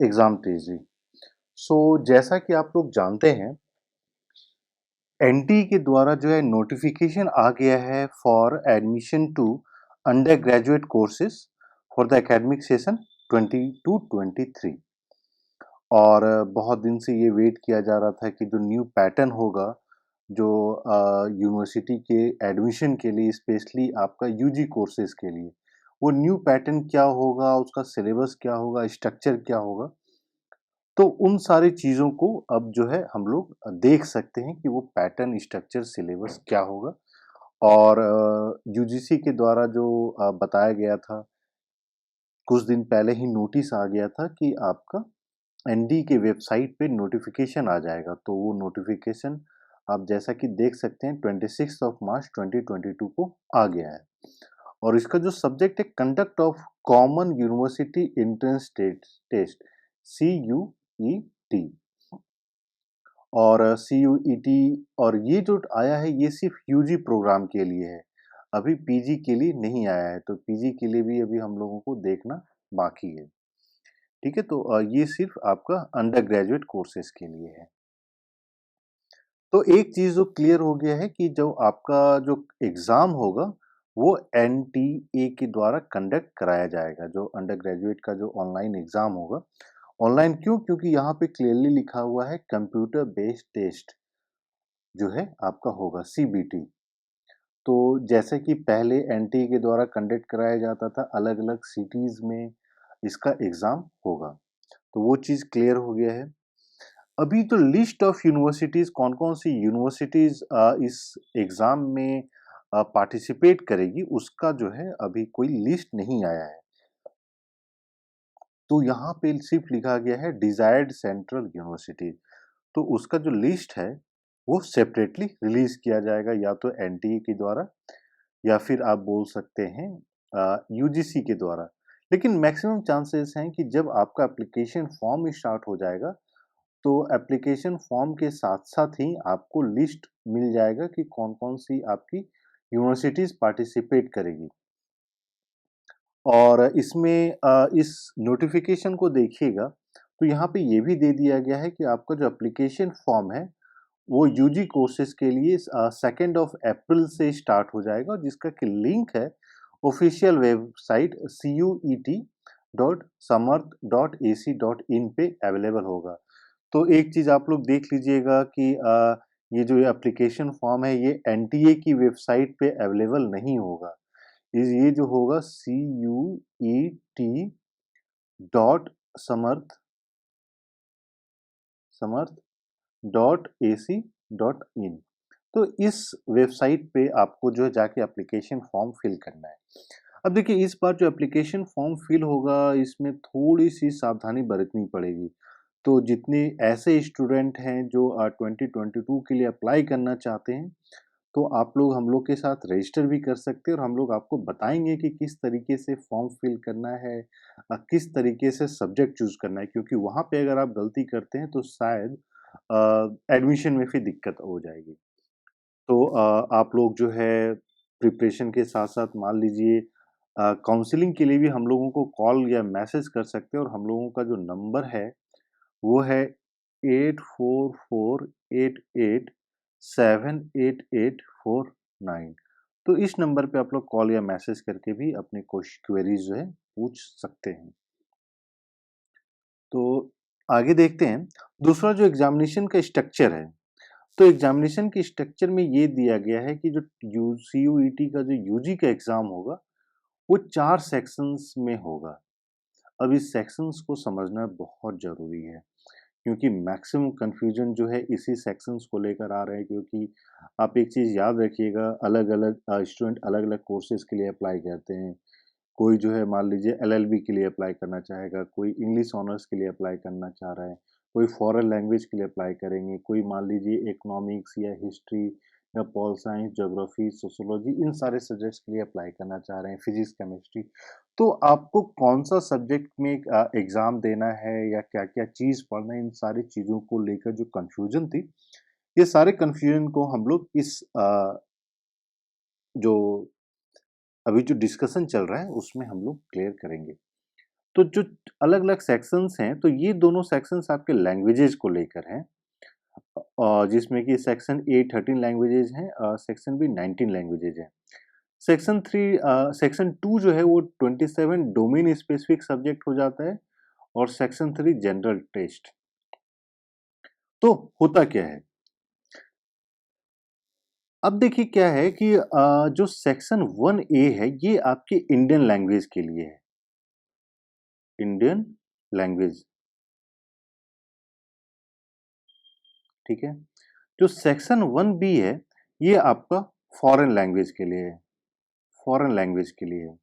Exam तेजी। सो जैसा कि आप लोग जानते हैं, एनटी के द्वारा जो है नोटिफिकेशन आ गया है for admission to undergraduate courses for the academic session 22-23। और बहुत दिन से ये वेट किया जा रहा था कि जो न्यू पैटर्न होगा, जो यूनिवर्सिटी के एडमिशन के लिए, स्पेशली आपका यूजी कोर्सेज के लिए, वो न्यू पैटर्न क्या होगा, उसका सिलेबस क्या होगा, स्ट्रक्चर क्या होगा। तो उन सारी चीज़ों को अब जो है हम लोग देख सकते हैं कि वो पैटर्न, स्ट्रक्चर, सिलेबस क्या होगा। और यूजीसी के द्वारा जो बताया गया था, कुछ दिन पहले ही नोटिस आ गया था कि आपका एनडी के वेबसाइट पे नोटिफिकेशन आ जाएगा। तो वो नोटिफिकेशन आप जैसा कि देख सकते हैं 26 ऑफ मार्च 2022 को आ गया है। और इसका जो सब्जेक्ट है, conduct of common university entrance test, CUET। और CUET, और ये जो आया है ये सिर्फ यूजी प्रोग्राम के लिए है, अभी पीजी के लिए नहीं आया है। तो पीजी के लिए भी अभी हम लोगों को देखना बाकी है। ठीक है, तो ये सिर्फ आपका अंडर ग्रेजुएट कोर्सेज के लिए है। तो एक चीज जो क्लियर हो गया है कि जो आपका जो एग्जाम होगा वो एनटीए के द्वारा कंडक्ट कराया जाएगा। जो अंडर ग्रेजुएट का जो ऑनलाइन एग्जाम होगा, ऑनलाइन क्यों? क्योंकि यहाँ पे क्लियरली लिखा हुआ है कंप्यूटर बेस्ड टेस्ट जो है आपका होगा, CBT। तो जैसे कि पहले एनटीए के द्वारा कंडक्ट कराया जाता था, अलग अलग सिटीज में इसका एग्जाम होगा। तो वो चीज क्लियर हो गया है। अभी तो लिस्ट ऑफ यूनिवर्सिटीज, कौन कौन सी यूनिवर्सिटीज इस एग्जाम में पार्टिसिपेट करेगी, उसका जो है अभी कोई लिस्ट नहीं आया है। तो यहाँ पे सिर्फ लिखा गया है डिजायर्ड सेंट्रल यूनिवर्सिटी। तो उसका जो लिस्ट है वो सेपरेटली रिलीज किया जाएगा, या तो एनटीए के द्वारा, या फिर आप बोल सकते हैं यूजीसी के द्वारा। लेकिन मैक्सिमम चांसेस हैं कि जब आपका एप्लीकेशन फॉर्म स्टार्ट हो जाएगा, तो एप्लीकेशन फॉर्म के साथ साथ ही आपको लिस्ट मिल जाएगा कि कौन कौन सी आपकी यूनिवर्सिटीज पार्टिसिपेट करेगी। और इसमें इस नोटिफिकेशन को देखिएगा तो यहाँ पे ये भी दे दिया गया है कि आपका जो एप्लीकेशन फॉर्म है वो यूजी कोर्सेज के लिए 2 अप्रैल से स्टार्ट हो जाएगा, जिसका कि लिंक है ऑफिशियल वेबसाइट CUET.samarth.ac.in पे अवेलेबल होगा। तो एक चीज आप लोग देख लीजिएगा कि ये जो एप्लीकेशन फॉर्म है ये एनटीए की वेबसाइट पे अवेलेबल नहीं होगा। ये जो होगा CUET.samarth.ac.in। तो इस वेबसाइट पे आपको जो है जाके एप्लीकेशन फॉर्म फिल करना है। अब देखिए, इस बार जो एप्लीकेशन फॉर्म फिल होगा इसमें थोड़ी सी सावधानी बरतनी पड़ेगी। तो जितने ऐसे स्टूडेंट हैं जो 2022 के लिए अप्लाई करना चाहते हैं, तो आप लोग हम लोग के साथ रजिस्टर भी कर सकते हैं, और हम लोग आपको बताएंगे कि किस तरीके से फॉर्म फिल करना है, किस तरीके से सब्जेक्ट चूज करना है। क्योंकि वहाँ पे अगर आप गलती करते हैं तो शायद एडमिशन में फिर दिक्कत हो जाएगी। तो आप लोग जो है प्रिपरेशन के साथ साथ, मान लीजिए काउंसलिंग के लिए भी हम लोगों को कॉल या मैसेज कर सकते हैं। और हम लोगों का जो नंबर है वो है 8448878849। तो इस नंबर पे आप लोग कॉल या मैसेज करके भी अपनी कुछ क्वेरीज जो है पूछ सकते हैं। तो आगे देखते हैं, दूसरा जो एग्जामिनेशन का स्ट्रक्चर है। तो एग्जामिनेशन के स्ट्रक्चर में ये दिया गया है कि जो CUET का जो यूजी का एग्जाम होगा वो 4 सेक्शंस में होगा। अब इस सेक्शंस को समझना बहुत जरूरी है, क्योंकि मैक्सिमम कंफ्यूजन जो है इसी सेक्शंस को लेकर आ रहे हैं। क्योंकि आप एक चीज़ याद रखिएगा, अलग अलग स्टूडेंट अलग अलग कोर्सेज के लिए अप्लाई करते हैं। कोई जो है मान लीजिए LLB के लिए अप्लाई करना चाहेगा, कोई इंग्लिश ऑनर्स के लिए अप्लाई करना चाह रहा है, कोई फॉरेन लैंग्वेज के लिए अप्लाई करेंगे, कोई मान लीजिए इकोनॉमिक्स या हिस्ट्री या पॉल साइंस, ज्योग्राफी, सोशोलॉजी, इन सारे सब्जेक्ट्स के लिए अप्लाई करना चाह रहे हैं, फिजिक्स, केमिस्ट्री। तो आपको कौन सा सब्जेक्ट में एग्जाम देना है या क्या क्या चीज़ पढ़ना है, इन सारी चीज़ों को लेकर जो कन्फ्यूजन थी, ये सारे कन्फ्यूजन को हम लोग इस जो अभी जो डिस्कशन चल रहा है उसमें हम लोग क्लियर करेंगे। तो जो अलग अलग सेक्शंस हैं, तो ये दोनों सेक्शंस आपके लैंग्वेजेस को लेकर हैं, जिसमें कि सेक्शन ए 13 लैंग्वेजेज हैं, सेक्शन बी 19 लैंग्वेजेज हैं। सेक्शन टू जो है वो 27 डोमेन स्पेसिफिक सब्जेक्ट हो जाता है, और सेक्शन थ्री जनरल टेस्ट। तो होता क्या है, अब देखिए क्या है कि जो सेक्शन 1A है ये आपके इंडियन लैंग्वेज के लिए है, इंडियन लैंग्वेज, ठीक है। जो सेक्शन 1B है ये आपका फॉरेन लैंग्वेज के लिए है, फॉरेन लैंग्वेज के लिए है।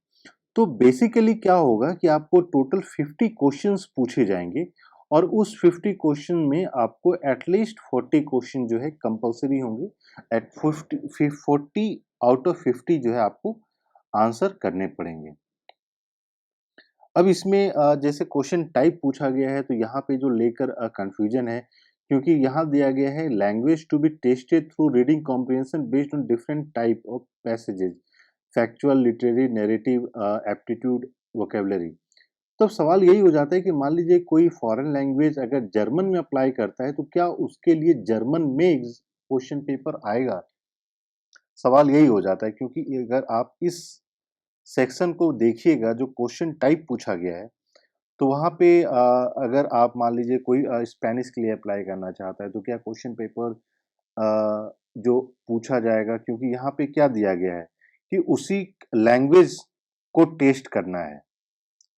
तो बेसिकली क्या होगा कि आपको टोटल 50 क्वेश्चंस पूछे जाएंगे, और उस 50 क्वेश्चन में आपको एटलीस्ट 40 क्वेश्चन जो है कंपलसरी होंगे। एट 40 आउट ऑफ 50 जो है आपको आंसर करने पड़ेंगे। अब इसमें जैसे क्वेश्चन टाइप पूछा गया है, तो यहाँ पे जो लेकर कंफ्यूजन है, क्योंकि यहाँ दिया गया है language to be tested through reading comprehension based on different type of passages, factual, literary, narrative, aptitude, vocabulary. तब सवाल यही हो जाता है कि मान लीजिए कोई फॉरेन लैंग्वेज अगर जर्मन में अप्लाई करता है, तो क्या उसके लिए जर्मन में क्वेश्चन पेपर आएगा? सवाल यही हो जाता है, क्योंकि अगर आप इस सेक्शन को देखिएगा जो क्वेश्चन टाइप पूछा गया है, तो वहाँ पे अगर आप मान लीजिए कोई स्पेनिश के लिए अप्लाई करना चाहता है, तो क्या क्वेश्चन पेपर जो पूछा जाएगा, क्योंकि यहाँ पे क्या दिया गया है कि उसी लैंग्वेज को टेस्ट करना है,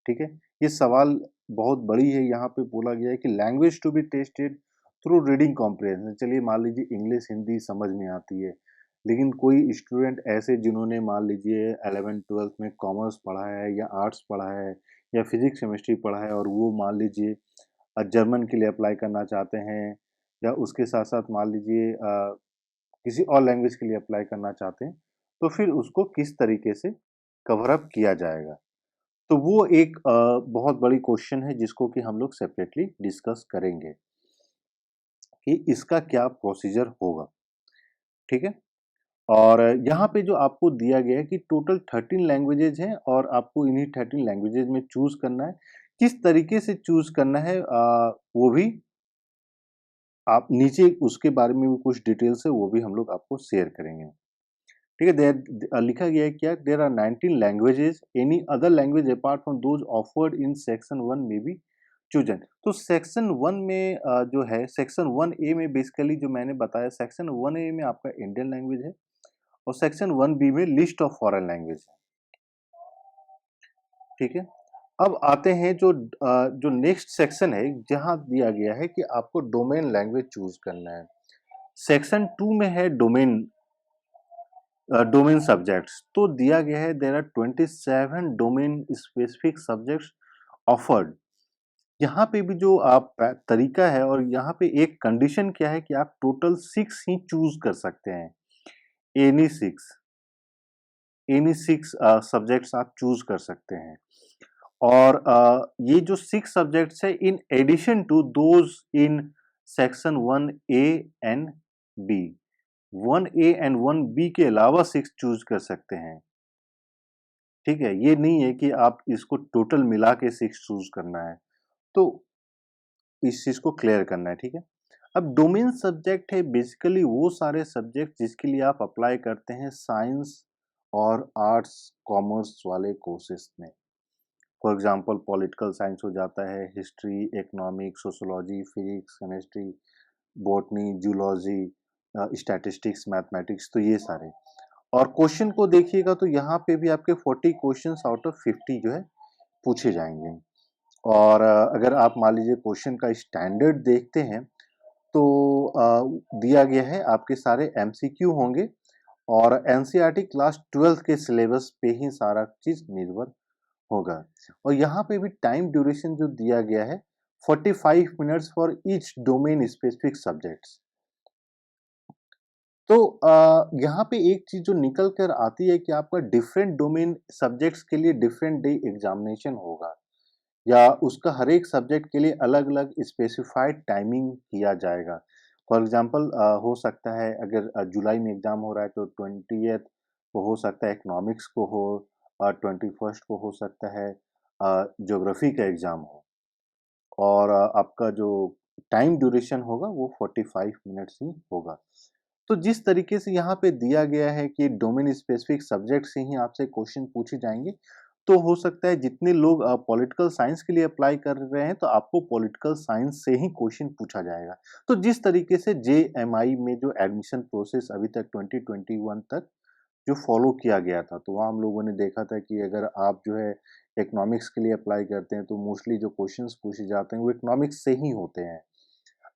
ठीक है। ये सवाल बहुत बड़ी है, यहाँ पे बोला गया है कि language to be tested through reading comprehension. चलिए मान लीजिए इंग्लिश हिंदी समझ में आती है, लेकिन कोई स्टूडेंट ऐसे जिन्होंने मान लीजिए 11th-12th में कॉमर्स पढ़ा है या आर्ट्स पढ़ा है या फिजिक्स केमिस्ट्री पढ़ा है, और वो मान लीजिए जर्मन के लिए अप्लाई करना चाहते हैं, या उसके साथ साथ मान लीजिए किसी और लैंग्वेज के लिए अप्लाई करना चाहते हैं, तो फिर उसको किस तरीके से कवर अप किया जाएगा। तो वो एक बहुत बड़ी क्वेश्चन है जिसको कि हम लोग सेपरेटली डिस्कस करेंगे कि इसका क्या प्रोसीजर होगा, ठीक है। और यहाँ पे जो आपको दिया गया है कि टोटल 13 लैंग्वेजेज हैं, और आपको इन्हीं 13 लैंग्वेजेज में चूज करना है। किस तरीके से चूज करना है वो भी आप नीचे उसके बारे में भी कुछ डिटेल्स है, वो भी हम लोग आपको शेयर करेंगे, ठीक है। देयर लिखा गया है क्या, there are 19 languages, any other language apart from those offered in section 1 में बी चूजन। तो सेक्शन 1 में जो है सेक्शन 1A में बेसिकली जो मैंने बताया, सेक्शन 1A में आपका इंडियन लैंग्वेज है, और सेक्शन 1B में लिस्ट ऑफ फॉरेन लैंग्वेज है, ठीक है। अब आते हैं जो नेक्स्ट सेक्शन है, जहां दिया गया है कि आपको डोमेन लैंग्वेज चूज करना है। सेक्शन 2 में है डोमेन सब्जेक्ट्स, तो दिया गया है there are 27 domain specific subjects offered. यहाँ पे भी जो आप तरीका है, और यहाँ पे एक कंडीशन क्या है कि आप टोटल 6 ही चूज कर सकते हैं, एनी 6, एनी 6 सब्जेक्ट्स आप चूज कर सकते हैं। और ये जो 6 सब्जेक्ट्स है in addition to those in section 1A and B, 1A and 1B के अलावा 6 चूज कर सकते हैं, ठीक है। ये नहीं है कि आप इसको टोटल मिला के 6 चूज करना है, तो इस चीज को क्लियर करना है, ठीक है। अब डोमेन सब्जेक्ट है बेसिकली वो सारे सब्जेक्ट जिसके लिए आप अप्लाई करते हैं साइंस और आर्ट्स कॉमर्स वाले कोर्सेज में। फॉर एग्जांपल पॉलिटिकल साइंस हो जाता है, history, economics, sociology, physics, chemistry, botany, zoology, statistics, mathematics, तो ये सारे। और क्वेश्चन को देखिएगा तो यहाँ पे भी आपके 40 क्वेश्चंस आउट ऑफ 50 जो है पूछे जाएंगे। और अगर आप मान लीजिए क्वेश्चन का स्टैंडर्ड देखते हैं, तो दिया गया है आपके सारे एमसीक्यू होंगे, और एनसीईआरटी क्लास 12 के सिलेबस पे ही सारा चीज निर्भर होगा। और यहाँ पे भी टाइम ड्यूरेशन जो दिया गया है 45 minutes for each domain specific subjects. तो यहाँ पे एक चीज जो निकल कर आती है कि आपका डिफरेंट डोमेन सब्जेक्ट्स के लिए डिफरेंट डे एग्जामिनेशन होगा, या उसका हर एक सब्जेक्ट के लिए अलग अलग स्पेसिफाइड टाइमिंग किया जाएगा। फॉर एग्जांपल हो सकता है अगर जुलाई में एग्जाम हो रहा है तो 20th को हो सकता है, इकोनॉमिक्स को हो, 21st को हो सकता है, ज्योग्राफी का एग्ज़ाम हो और आपका जो टाइम ड्यूरेशन होगा वो 45 मिनट्स ही होगा। तो जिस तरीके से यहाँ पे दिया गया है कि डोमेन स्पेसिफिक सब्जेक्ट से ही आपसे क्वेश्चन पूछे जाएँगे, तो हो सकता है जितने लोग पॉलिटिकल साइंस के लिए अप्लाई कर रहे हैं, तो आपको पॉलिटिकल साइंस से ही क्वेश्चन पूछा जाएगा। तो जिस तरीके से जेएमआई में जो एडमिशन प्रोसेस अभी तक 2021 तक जो फॉलो किया गया था, तो वहाँ हम लोगों ने देखा था कि अगर आप जो है इकोनॉमिक्स के लिए अप्लाई करते हैं, तो मोस्टली जो क्वेश्चंस पूछे जाते हैं, वो इकोनॉमिक्स से ही होते हैं।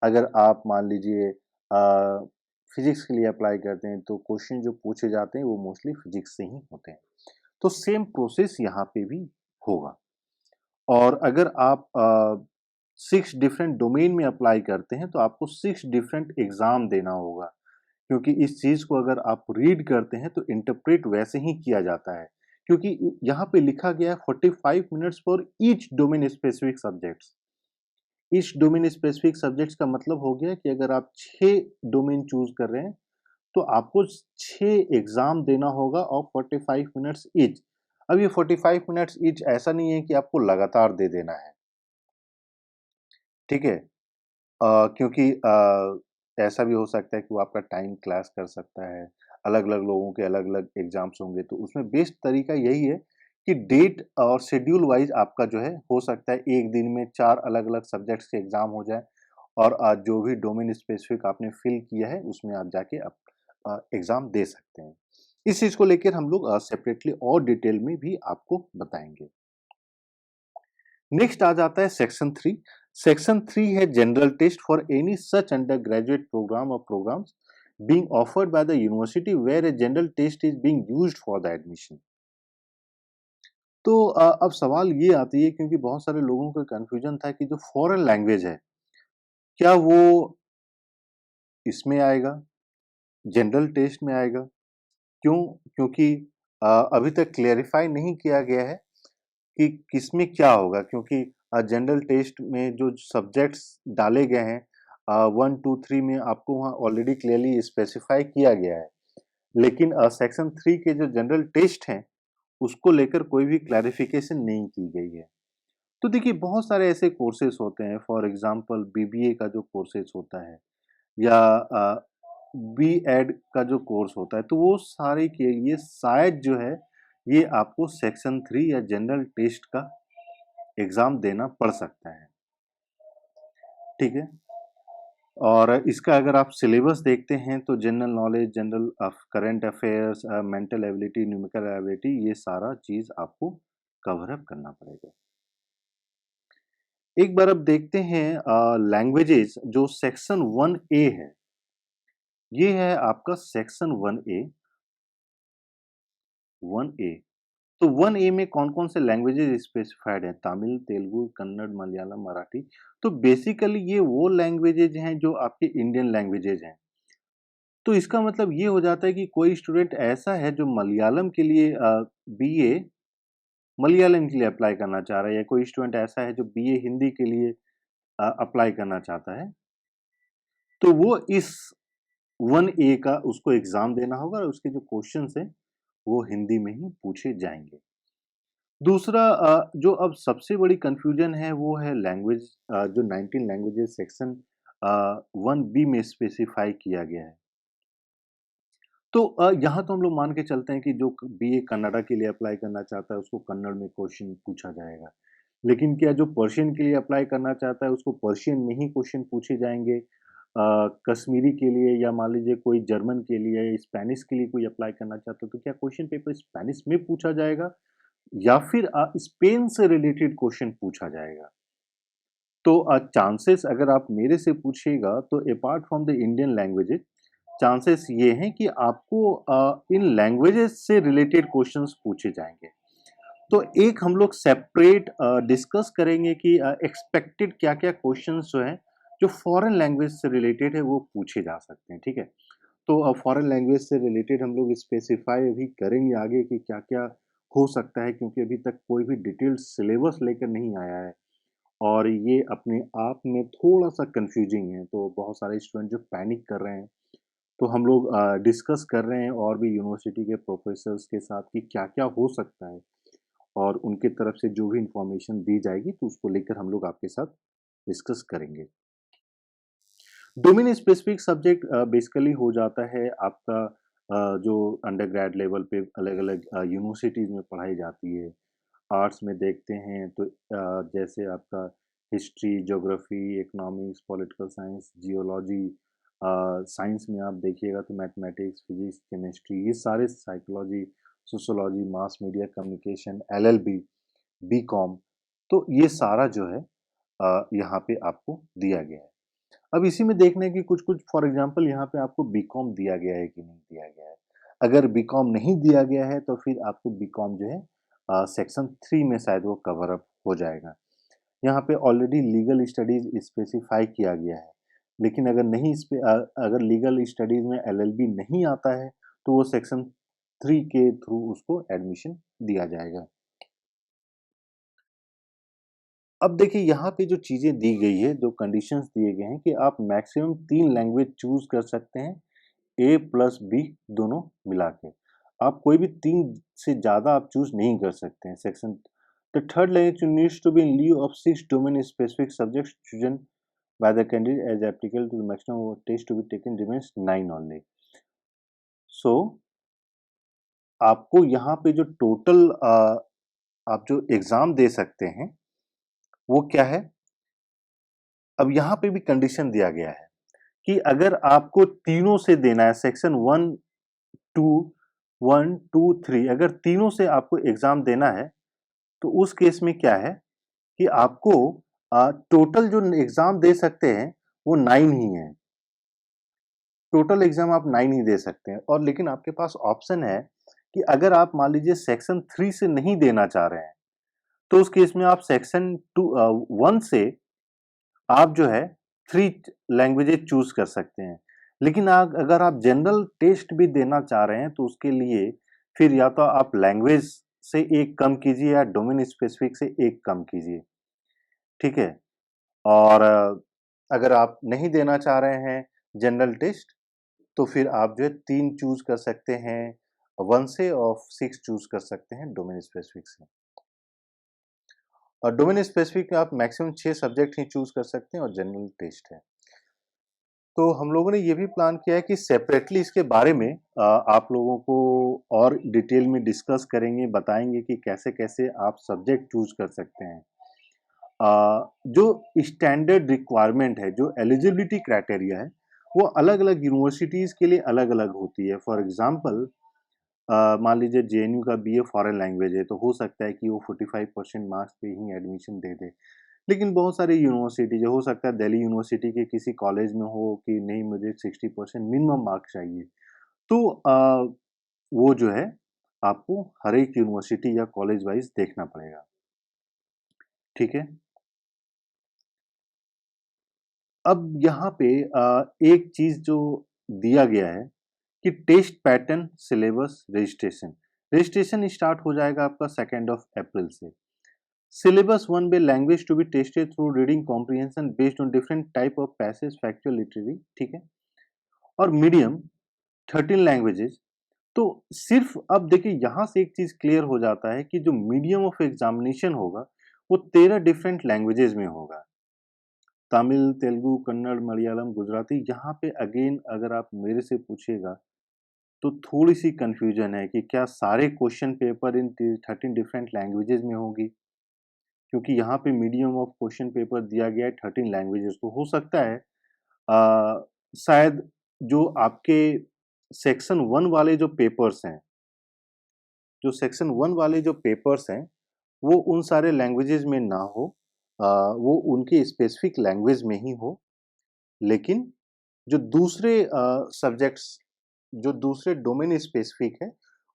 अगर आप मान लीजिए फिजिक्स के लिए अप्लाई करते हैं, तो क्वेश्चन जो पूछे जाते हैं, वो मोस्टली फिजिक्स से ही होते हैं। तो सेम प्रोसेस यहाँ पे भी होगा। और अगर आप 6 डिफरेंट डोमेन में अप्लाई करते हैं, तो आपको 6 डिफरेंट एग्ज़ाम देना होगा। क्योंकि इस चीज़ को अगर आप रीड करते हैं, तो इंटरप्रेट वैसे ही किया जाता है। क्योंकि यहाँ पे लिखा गया है 45 minutes for each domain specific subjects. Each domain specific subjects का मतलब हो गया कि अगर आप 6 डोमेन चूज़ कर रहे हैं, तो आपको 6 एग्ज़ाम देना होगा और 45 मिनट्स ईच। अब ये 45 मिनट्स ईच ऐसा नहीं है कि आपको लगातार दे देना है, ठीक है? क्योंकि ऐसा भी हो सकता है कि वो आपका टाइम क्लैश कर सकता है। अलग-अलग लोगों के अलग-अलग एग्ज़ाम्स होंगे, तो उसमें बेस्ट तरीका यही है कि डेट और शेड्यूल वाइज़ आपका जो है हो सकता है 1 दिन में 4 अलग-अलग सब्जेक्ट्स के एग्ज़ाम हो जाएँ और जो भी डोमेन स्पेसिफिक आपने फ़िल किया है, उसमें आप जाके एग्ज़ाम दे सकते हैं। इस चीज़ को लेकर हम लोग सेपरेटली और डिटेल में भी आपको बताएँगे। नेक्स्ट आ जाता है सेक्शन 3। सेक्शन 3 है general test for any such undergraduate program और programs being offered by the university where a general test is being used for the admission। तो अब सवाल ये आती है क्योंकि बहुत सारे लोगों का कंफ्यूजन था कि जो फॉरेन लैंग्वेज है, क्या वो इसमें आएगा, जनरल टेस्ट में आएगा? क्यों? क्योंकि अभी तक क्लेरिफाई नहीं किया गया है कि किसमें क्या होगा क्योंकि जनरल टेस्ट में जो सब्जेक्ट्स डाले गए हैं 1, 2, 3 में आपको वहाँ ऑलरेडी क्लियरली स्पेसिफाई किया गया है। लेकिन सेक्शन 3 के जो जनरल टेस्ट हैं, उसको लेकर कोई भी क्लैरिफिकेशन नहीं की गई है। तो देखिए बहुत सारे ऐसे कोर्सेज़ होते हैं फॉर एग्ज़ाम्पल बीबीए का जो कोर्सेज़ होता है या बीएड का जो कोर्स होता है, तो वो सारे के लिए शायद जो है, ये आपको सेक्शन 3 या जनरल टेस्ट का एग्ज़ाम देना पड़ सकता है, ठीक है? और इसका अगर आप सिलेबस देखते हैं तो general knowledge, general current affairs, mental ability, numerical ability ये सारा चीज़ आपको कवर अप करना पड़ेगा। एक बार अब देखते हैं लैंग्वेजेज़ जो सेक्शन 1A है, ये है आपका सेक्शन 1A। तो 1A में कौन-कौन से लैंग्वेजेज़ स्पेसिफाइड हैं? तमिल, तेलुगु, कन्नड़, मलयालम, मराठी। तो बेसिकली ये वो लैंग्वेजेज़ हैं जो आपके इंडियन लैंग्वेजेज़ हैं। तो इसका मतलब ये हो जाता है कि कोई स्टूडेंट ऐसा है जो मलयालम के लिए बीए मलयालम के लिए अप्लाई करना चाह रहा है या कोई स्टूडेंट ऐसा है जो बीए हिंदी के लिए अप्लाई करना चाहता है, तो वो इस 1A का उसको एग्ज़ाम देना होगा और उसके जो क्वेश्चन्स हैं, वो हिंदी में ही पूछे जाएँगे। दूसरा जो अब सबसे बड़ी कन्फ्यूजन है वो है लैंग्वेज जो 19 लैंग्वेजेज़ सेक्शन 1B में स्पेसिफाई किया गया है। तो यहाँ तो हम लोग मान के चलते हैं कि जो बीए कन्नड़ा के लिए अप्लाई करना चाहता है उसको कन्नड़ में क्वेश्चन पूछा जाएगा। लेकिन क्या जो पर्शियन के लिए अप्लाई करना चाहता है उसको पर्शियन में ही क्वेश्चन पूछे जाएँगे? कश्मीरी के लिए या मान लीजिए कोई जर्मन के लिए या स्पेनिश के लिए कोई अप्लाई करना चाहता है तो क्या क्वेश्चन पेपर स्पेनिश में पूछा जाएगा? या फिर स्पेन से रिलेटेड क्वेश्चन पूछा जाएगा? तो चांसेस अगर आप मेरे से पूछिएगा तो apart from the Indian languages chances ये हैं कि आपको इन लैंग्वेजेज़ से रिलेटेड क्वेश्चंस पूछे जाएँगे। तो एक हम लोग सेपरेट डिस्कस करेंगे कि एक्सपेक्टेड क्या-क्या क्वेश्चंस जो हैं, जो फॉरेन लैंग्वेज से रिलेटेड है वो पूछे जा सकते हैं, ठीक है? तो फॉरेन लैंग्वेज से रिलेटेड हम लोग स्पेसिफाई अभी करेंगे आगे कि क्या-क्या हो सकता है क्योंकि अभी तक कोई भी डिटेल्ड सिलेबस लेकर नहीं आया है। और ये अपने आप में थोड़ा-सा कन्फ्यूजिंग है, तो बहुत सारे स्टूडेंट जो पैनिक कर रहे हैं, तो हम लोग डिस्कस कर रहे हैं और भी यूनिवर्सिटी के प्रोफ़ेसर्स के साथ कि क्या-क्या हो सकता है। और उनके तरफ से जो भी इंफॉर्मेशन दी जाएगी तो उसको लेकर हम लोग आपके साथ डिस्कस करेंगे। डोमेन स्पेसिफिक सब्जेक्ट बेसिकली हो जाता है आपका जो अंडर ग्रेड लेवल पे अलग अलग यूनिवर्सिटीज़ में पढ़ाई जाती है। आर्ट्स में देखते हैं तो जैसे आपका history, geography, economics, political science, geology, science में आप देखिएगा तो मैथमेटिक्स, फिजिक्स, केमिस्ट्री, ये सारे, psychology, sociology, mass media communication, LLB, BCom, तो ये सारा जो है यहाँ पे आपको दिया गया है। अब इसी में देखना है कि कुछ-कुछ फॉर एग्जांपल यहाँ पे आपको बीकॉम दिया गया है कि नहीं दिया गया है। अगर बीकॉम नहीं दिया गया है तो फिर आपको बीकॉम जो है सेक्शन 3 में शायद वो कवर अप हो जाएगा। यहाँ पे ऑलरेडी लीगल स्टडीज़ स्पेसिफाई किया गया है। लेकिन अगर नहीं अगर लीगल स्टडीज़ में एलएलबी नहीं आता है तो वो सेक्शन 3 के थ्रू उसको एडमिशन दिया जाएगा। अब देखिए यहाँ पे जो चीज़ें दी गई है, जो कंडीशंस दिए गए हैं कि आप मैक्सिमम 3 लैंग्वेज चूज़ कर सकते हैं, ए प्लस बी दोनों मिला के। आप कोई भी 3 से ज़्यादा आप चूज़ नहीं कर सकते हैं। Section the third language needs to be in lieu of 6 domain specific subjects chosen by the candidate as applicable to the maximum test to be taken remains 9 only. So आपको यहाँ पे जो टोटल आप जो एग्ज़ाम दे सकते हैं, वो क्या है? अब यहाँ पे भी कंडीशन दिया गया है कि अगर आपको तीनों से देना है सेक्शन 1, 2 अगर तीनों से आपको एग्जाम देना है तो उस केस में क्या है कि आपको टोटल जो एग्जाम दे सकते हैं वो 9 ही है। टोटल एग्जाम आप 9 ही दे सकते हैं और लेकिन आपके पास ऑप्शन है कि अगर आप मान लीजिए सेक्शन 3 से नहीं देना चाह रहे हैं तो उस केस में आप सेक्शन 1 से आप जो है 3 लैंग्वेजेज चूज कर सकते हैं। लेकिन अगर आप जनरल टेस्ट भी देना चाह रहे हैं तो उसके लिए फिर या तो आप लैंग्वेज से एक कम कीजिए या डोमेन स्पेसिफिक से एक कम कीजिए, ठीक है? और अगर आप नहीं देना चाह रहे हैं जनरल टेस्ट तो फिर आप जो है 3 चूज कर सकते हैं 1 से और 6 चूज कर सकते हैं डोमेन स्पेसिफिक से। और डोमेन स्पेसिफिक आप मैक्सिमम 6 सब्जेक्ट ही चूज कर सकते हैं और जनरल टेस्ट है। तो हम लोगों ने ये भी प्लान किया है कि सेपरेटली इसके बारे में आप लोगों को और डिटेल में डिस्कस करेंगे, बताएंगे कि कैसे-कैसे आप सब्जेक्ट चूज कर सकते हैं। जो स्टैंडर्ड रिक्वायरमेंट है, जो एलिजिबिलिटी क्राइटेरिया है, वो अलग-अलग यूनिवर्सिटीज़ के लिए अलग-अलग होती है। फॉर एग्ज़ाम्पल मान लीजिए जेएनयू का बीए फॉरेन लैंग्वेज है, तो हो सकता है कि वो 45% मार्क्स पे ही एडमिशन दे दे। लेकिन बहुत सारी यूनिवर्सिटीज़ हो सकता है दिल्ली यूनिवर्सिटी के किसी कॉलेज में हो कि नहीं मुझे 60% मिनिमम मार्क्स चाहिए। तो वो जो है आपको हर एक यूनिवर्सिटी या कॉलेज वाइज़ देखना पड़ेगा। ठीक है? अब यहाँ पे एक चीज़ जो दिया गया है कि test pattern syllabus registration. Registration start हो जाएगा आपका 2 अप्रैल से। Syllabus 1 में language to be tested through reading comprehension based on different type of passage factual literary, ठीक है? और मीडियम 13 लैंग्वेजेस। तो सिर्फ अब देखिए यहाँ से एक चीज क्लियर हो जाता है कि जो मीडियम ऑफ एग्जामिनेशन होगा वो 13 डिफरेंट लैंग्वेजेस में होगा। तमिल, तेलुगु, कन्नड़, मलयालम, गुजराती। यहाँ पे अगेन अगर आप मेरे से पूछिएगा तो थोड़ी सी कंफ्यूजन है कि क्या सारे question paper in 13 different languages में होंगी, क्योंकि यहाँ पे मीडियम ऑफ क्वेश्चन पेपर दिया गया है 13 लैंग्वेजेस। तो हो सकता है शायद जो आपके सेक्शन 1 वाले जो पेपर्स हैं, जो सेक्शन 1 वाले जो पेपर्स हैं वो उन सारे लैंग्वेजेस में ना हो, वो उनकी स्पेसिफिक लैंग्वेज में ही हो। लेकिन जो दूसरे सब्जेक्ट्स, जो दूसरे डोमेन स्पेसिफिक है,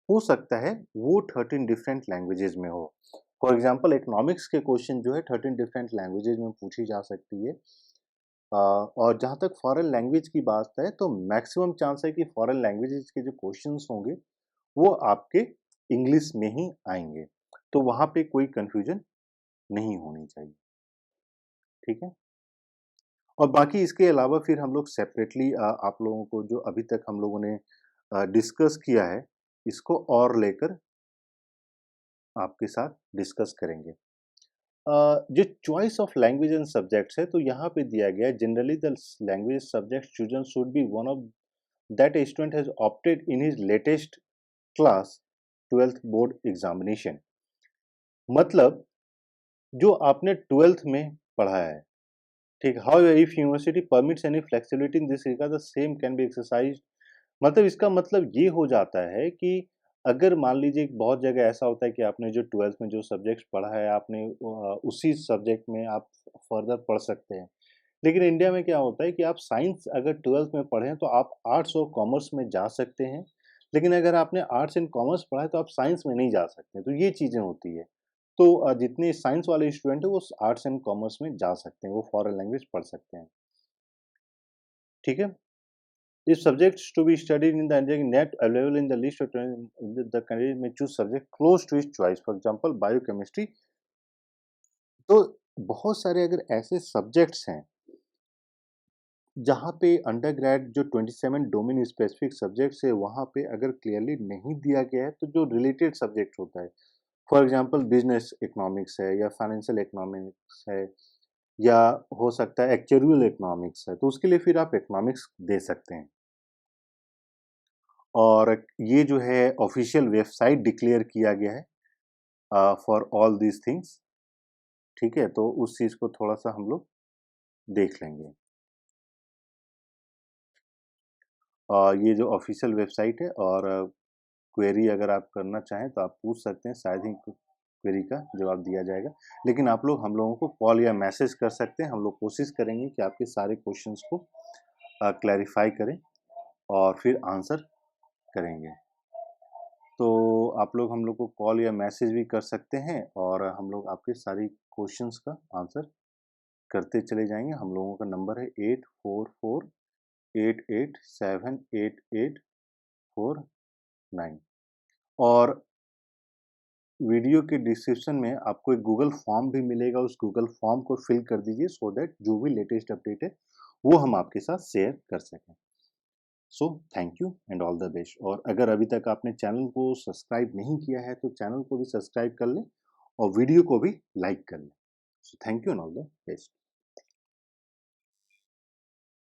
हो सकता है वो 13 डिफरेंट लैंग्वेजेस में हो। फॉर एग्जांपल इकोनॉमिक्स के क्वेश्चन जो है 13 डिफरेंट लैंग्वेजेस में पूछी जा सकती है। और जहाँ तक फॉरेन लैंग्वेज की बात है तो मैक्सिमम चांस है कि फॉरेन लैंग्वेजेस के जो क्वेश्चंस होंगे वो आपके इंग्लिश में ही आएंगे। तो वहाँ पे कोई कंफ्यूजन नहीं होनी चाहिए, ठीक है? और बाकी इसके अलावा फिर हम लोग सेपरेटली आप लोगों को जो अभी तक हम लोगों ने डिस्कस किया है इसको और लेकर आपके साथ डिस्कस करेंगे। जो choice of language and subjects है तो यहाँ पे दिया गया है generally the language subject chosen should be one of that student has opted in his latest class 12th board examination. मतलब जो आपने 12th में पढ़ा है, ठीक। However if university permits any flexibility in this regard the same can be exercised. मतलब इसका मतलब ये हो जाता है कि अगर मान लीजिए बहुत जगह ऐसा होता है कि आपने जो 12th में जो सब्जेक्ट्स पढ़ा है आपने उसी सब्जेक्ट में आप फर्दर पढ़ सकते हैं। लेकिन इंडिया में क्या होता है कि आप साइंस अगर 12th में पढ़े हैं तो आप आर्ट्स और कॉमर्स में जा सकते हैं। लेकिन अगर आपने आर्ट्स एंड कॉमर्स पढ़ा है तो आप साइंस में नहीं जा सकते। तो ये चीज़ें होती है। तो जितने साइंस वाले स्टूडेंट हैं वो आर्ट्स एंड कॉमर्स में जा सकते हैं, वो फॉरेन लैंग्वेज पढ़ सकते हैं। ठीक है? If subjects to be studied in the engineering net available in the list of the candidate may choose subject close to his choice. For example, biochemistry. तो बहुत सारे अगर ऐसे सब्जेक्ट्स हैं जहाँ पे अंडरग्रेड जो 27 डोमेन स्पेसिफिक सब्जेक्ट्स है वहाँ पे अगर क्लियरली नहीं दिया गया है तो जो रिलेटेड सब्जेक्ट होता है, फॉर एग्जांपल बिजनेस इकोनॉमिक्स है या फाइनेंशियल इकोनॉमिक्स है या हो सकता है एक्चुअल इकोनॉमिक्स है, तो उसके लिए फिर आप इकोनॉमिक्स दे सकते हैं। और ये जो है ऑफिशियल वेबसाइट डिक्लेयर किया गया है फॉर ऑल दीज थिंग्स। ठीक है, तो उस चीज़ को थोड़ा सा हम लोग देख लेंगे। ये जो ऑफिशियल वेबसाइट है और क्वेरी अगर आप करना चाहें तो आप पूछ सकते हैं, शायद ही क्वेरी का जवाब दिया जाएगा। लेकिन आप लोग हम लोगों को कॉल या मैसेज कर सकते हैं, हम लोग कोशिश करेंगे कि आपके सारे क्वेश्चंस को क्लैरिफाई करें और फिर आंसर करेंगे। तो आप लोग हम लोग को कॉल या मैसेज भी कर सकते हैं और हम लोग आपके सारी क्वेश्चंस का आंसर करते चले जाएंगे। हम लोगों का नंबर है 8448878849 और वीडियो के डिस्क्रिप्शन में आपको एक गूगल फॉर्म भी मिलेगा, उस गूगल फॉर्म को फिल कर दीजिए सो दैट जो भी लेटेस्ट अपडेट है वो हम आपके साथ शेयर कर सकें। So thank you and all the best. और अगर अभी तक आपने चैनल को सब्सक्राइब नहीं किया है तो चैनल को भी सब्सक्राइब कर लें और वीडियो को भी लाइक कर लें। So thank you and all the best.